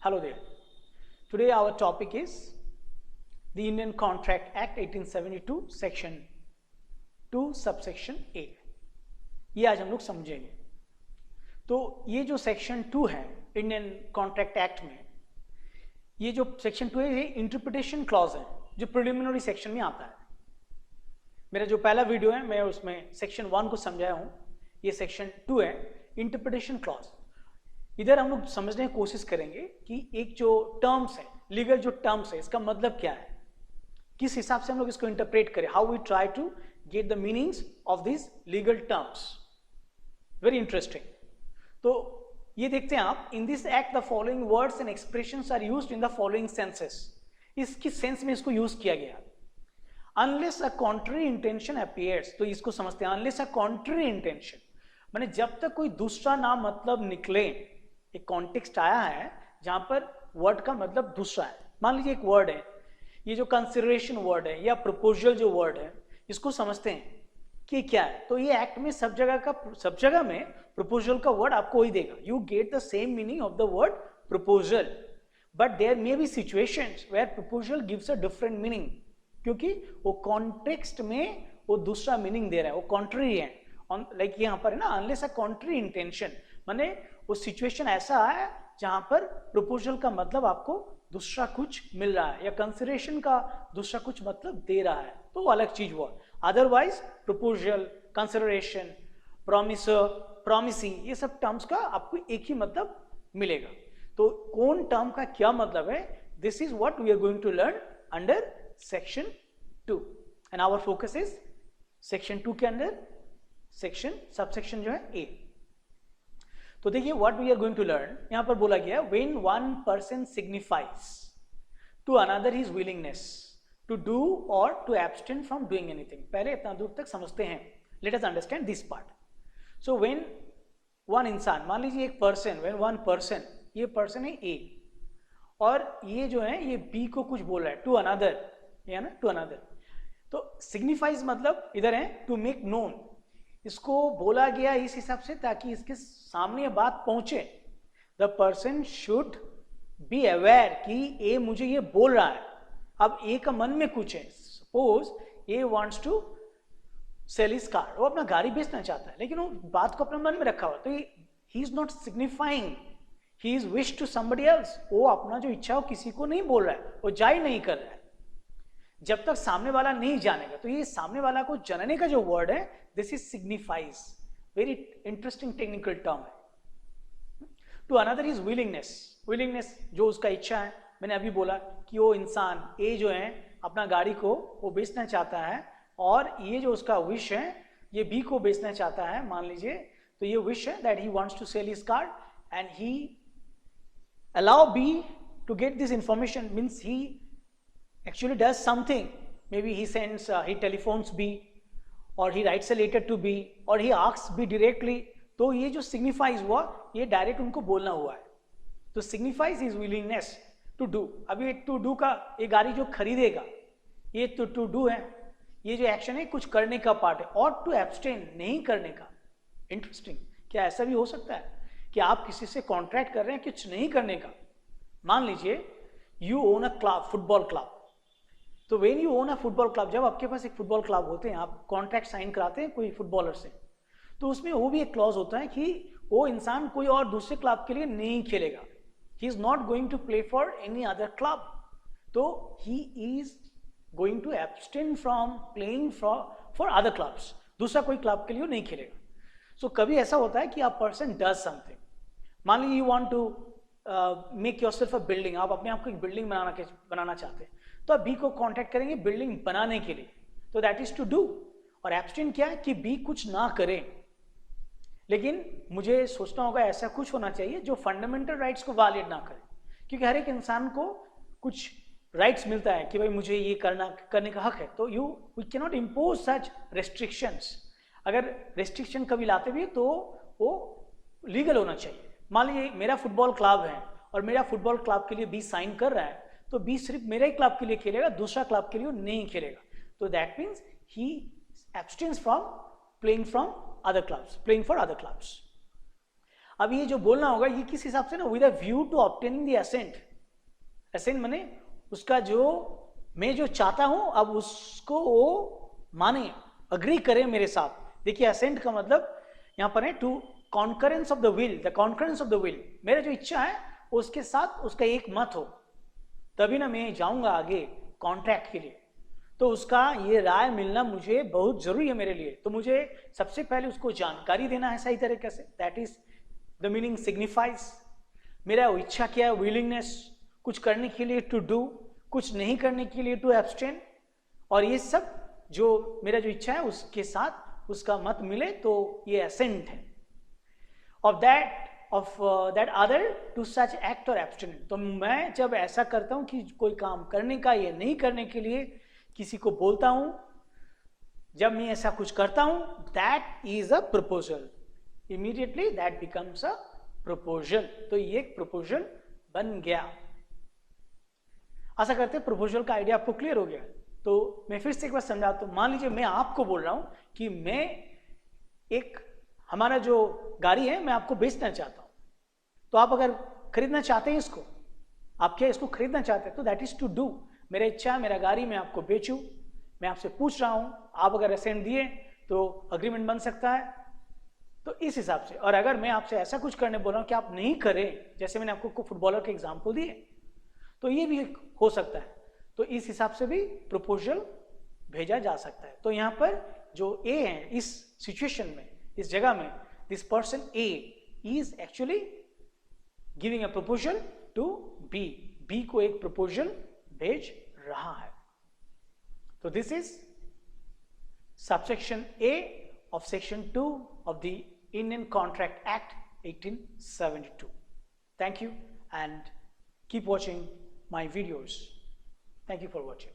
Hello there. Today our topic is the Indian Contract Act 1872 Section 2 Subsection A. ये आज हम लोग समझेंगे। तो ये जो सेक्शन 2 है इंडियन कॉन्ट्रैक्ट एक्ट में, ये जो सेक्शन 2 है ये इंटरप्रिटेशन क्लॉज है जो प्रिलिमिनरी सेक्शन में आता है। मेरा जो पहला वीडियो है मैं उसमें सेक्शन 1 को समझाया हूँ, ये सेक्शन 2 है इंटरप्रिटेशन क्लॉज। इधर हम लोग समझने की कोशिश करेंगे कि एक जो टर्म्स है, लीगल जो टर्म्स है, इसका मतलब क्या है, किस हिसाब से हम लोग इसको इंटरप्रेट करें, how we try to get the meanings of this legal terms. Very interesting. तो ये देखते हैं आप, in this act the following words and expressions are used in the following senses. इसकी सेंस में इसको यूज किया गया। Unless a contrary intention appears, तो इसको समझते हैं अनलेस अ कॉन्ट्ररी इंटेंशन, माने जब तक कोई दूसरा ना मतलब निकले। एक कॉन्टेक्स्ट आया है जहां पर वर्ड का मतलब दूसरा है। मान लीजिए एक वर्ड है, ये जो कंसिडरेशन वर्ड है या प्रपोजल जो वर्ड है, इसको समझते हैं कि क्या है। तो ये एक्ट में सब जगह में प्रपोजल का वर्ड आपको वही देगा। You get the same meaning of the word proposal, but there may be situations where proposal gives a different meaning, क्योंकि वो कॉन्टेक्स्ट में वो दूसरा मीनिंग दे रहा है, वो कॉन्ट्ररी है। लाइक यहाँ पर है ना, अनलेस अ कॉन्ट्ररी इंटेंशन, माने वो सिचुएशन ऐसा है जहां पर प्रपोजल का मतलब आपको दूसरा कुछ मिल रहा है या कंसिडरेशन का दूसरा कुछ मतलब दे रहा है, तो वो अलग चीज हुआ। अदरवाइज प्रपोजल, कंसिडरेशन, प्रॉमिसिंग, ये सब टर्म्स का आपको एक ही मतलब मिलेगा। तो कौन टर्म का क्या मतलब है, this is what we are going to learn under section 2 and our focus is section 2 के अंदर सेक्शन सबसेक्शन जो है ए। तो देखिए what we are going to learn, यहां पर बोला गया when one person signifies to another his willingness to do और to abstain from doing anything. पहले इतना दूर तक समझते हैं, let us understand this part. So when one इंसान, मान लीजिए एक पर्सन, व्हेन वन पर्सन, ये पर्सन है ए और ये जो है ये बी को कुछ बोल रहा है टू अनदर, या ना टू अनदर। तो सिग्निफाइज मतलब इधर है टू मेक नोन, इसको बोला गया इस हिसाब से ताकि इसके सामने बात पहुंचे। The person should be aware कि ए मुझे ये बोल रहा है। अब ए का मन में कुछ है, suppose A wants to sell his car, वो अपना गाड़ी बेचना चाहता है, लेकिन वो बात को अपने मन में रखा हुआ, तो he is not signifying he is wish to somebody else. वो अपना जो इच्छा हो किसी को नहीं बोल रहा है, वो जाहिर नहीं कर रहा है जब तक सामने वाला नहीं जानेगा। तो ये सामने वाला को जानने का जो वर्ड है, this is signifies. Very interesting technical term है। To another is willingness, willingness जो उसका इच्छा है। मैंने अभी बोला कि वो इंसान ए जो है अपना गाड़ी को वो बेचना चाहता है, और ये जो उसका विश है ये बी को बेचना चाहता है, मान लीजिए। तो ये विश है that he wants to sell his car and he allow B to get this information, means he actually does something. Maybe he sends, he telephones B, or he writes a letter to B, or he asks B directly. तो ये जो signifies हुआ, ये direct उनको बोलना हुआ है। तो signifies his willingness to do। अभी to do का, ये गाड़ी जो खरीदेगा, ये तो to do है, ये जो एक्शन है कुछ करने का पार्ट है, और to abstain नहीं करने का। इंटरेस्टिंग, क्या ऐसा भी हो सकता है कि आप किसी से कॉन्ट्रैक्ट कर रहे हैं कुछ नहीं करने का। मान लीजिए you own a club, football club. तो when you own a football club, जब आपके पास एक फुटबॉल क्लब होते हैं, आप कॉन्ट्रैक्ट साइन कराते हैं कोई फुटबॉलर से, तो उसमें वो भी एक क्लॉज होता है कि वो इंसान कोई और दूसरे क्लब के लिए नहीं खेलेगा। He is not going to play for any other club, तो he is going to abstain from playing for other clubs, दूसरा कोई क्लब के लिए नहीं खेलेगा। सो कभी ऐसा होता है कि आप पर्सन डज समथिंग, मान लीजिए you want to make yourself a building, आप अपने आप को एक बिल्डिंग बनाना चाहते हैं, तो आप बी को कांटेक्ट करेंगे बिल्डिंग बनाने के लिए, तो दैट इज टू डू। और एब्सटेन क्या है कि बी कुछ ना करे, लेकिन मुझे सोचना होगा ऐसा कुछ होना चाहिए जो फंडामेंटल राइट्स को वायलेट ना करे, क्योंकि हर एक इंसान को कुछ राइट्स मिलता है कि भाई मुझे ये करने का हक है। तो we can not impose such restrictions. अगर रेस्ट्रिक्शन कभी लाते भी तो वो लीगल होना चाहिए। मान लीजिए मेरा फुटबॉल क्लब है और मेरा फुटबॉल क्लब के लिए बी साइन कर रहा है, तो बी सिर्फ मेरे क्लब के लिए खेलेगा, दूसरा क्लब के लिए नहीं खेलेगा। तो that means he abstains from playing for other clubs. अब ये जो बोलना होगा ये किस हिसाब से ना, with a view to obtaining the assent. Assent माने उसका जो मैं जो चाहता हूं अब उसको वो माने, अग्री करे मेरे साथ। देखिए एसेंट का मतलब यहां पर है to concurrence of the will, the concurrence of the will. मेरा जो इच्छा है उसके साथ उसका एक मत हो, तभी ना मैं जाऊंगा आगे कॉन्ट्रैक्ट के लिए। तो उसका ये राय मिलना मुझे बहुत जरूरी है मेरे लिए। तो मुझे सबसे पहले उसको जानकारी देना है सही तरीके से। That is the meaning signifies. मेरा इच्छा क्या है, विलिंगनेस, कुछ करने के लिए टू डू, कुछ नहीं करने के लिए टू एब्सटेन। और ये सब जो मेरा जो इच्छा है उसके साथ उसका मत मिले तो ये एसेंट है। Of that other to such act or abstain. तो मैं जब ऐसा करता हूं कि कोई काम करने का या नहीं करने के लिए किसी को बोलता हूं, जब मैं ऐसा कुछ करता हूं, that is a proposal. Immediately that becomes a proposal. तो ये एक प्रपोजल बन गया। आशा करते हैं प्रपोजल का आइडिया आपको क्लियर हो गया। तो मैं फिर से एक बार समझाता हूं। मान लीजिए मैं आपको बोल रहा हूं कि मैं एक हमारा जो गाड़ी है मैं आपको बेचना चाहता हूं। तो आप अगर खरीदना चाहते हैं इसको, आप क्या इसको खरीदना चाहते हैं, तो दैट इज टू डू। मेरा इच्छा है मेरा गाड़ी मैं आपको बेचूं, मैं आपसे पूछ रहा हूं, आप अगर एसेंट दिए तो अग्रीमेंट बन सकता है। तो इस हिसाब से। और अगर मैं आपसे ऐसा कुछ करने बोल रहा हूं कि आप नहीं करें, जैसे मैंने आपको फुटबॉलर के एग्जाम्पल दिए, तो ये भी हो सकता है। तो इस हिसाब से भी प्रपोजल भेजा जा सकता है। तो यहां पर जो ए है इस सिचुएशन में, इस जगह में, this person A is actually giving a proposal to B. B को एक प्रपोजल भेज रहा है। तो this is subsection A of section 2 of the Indian contract act 1872. Thank you and keep watching my videos. Thank you for watching.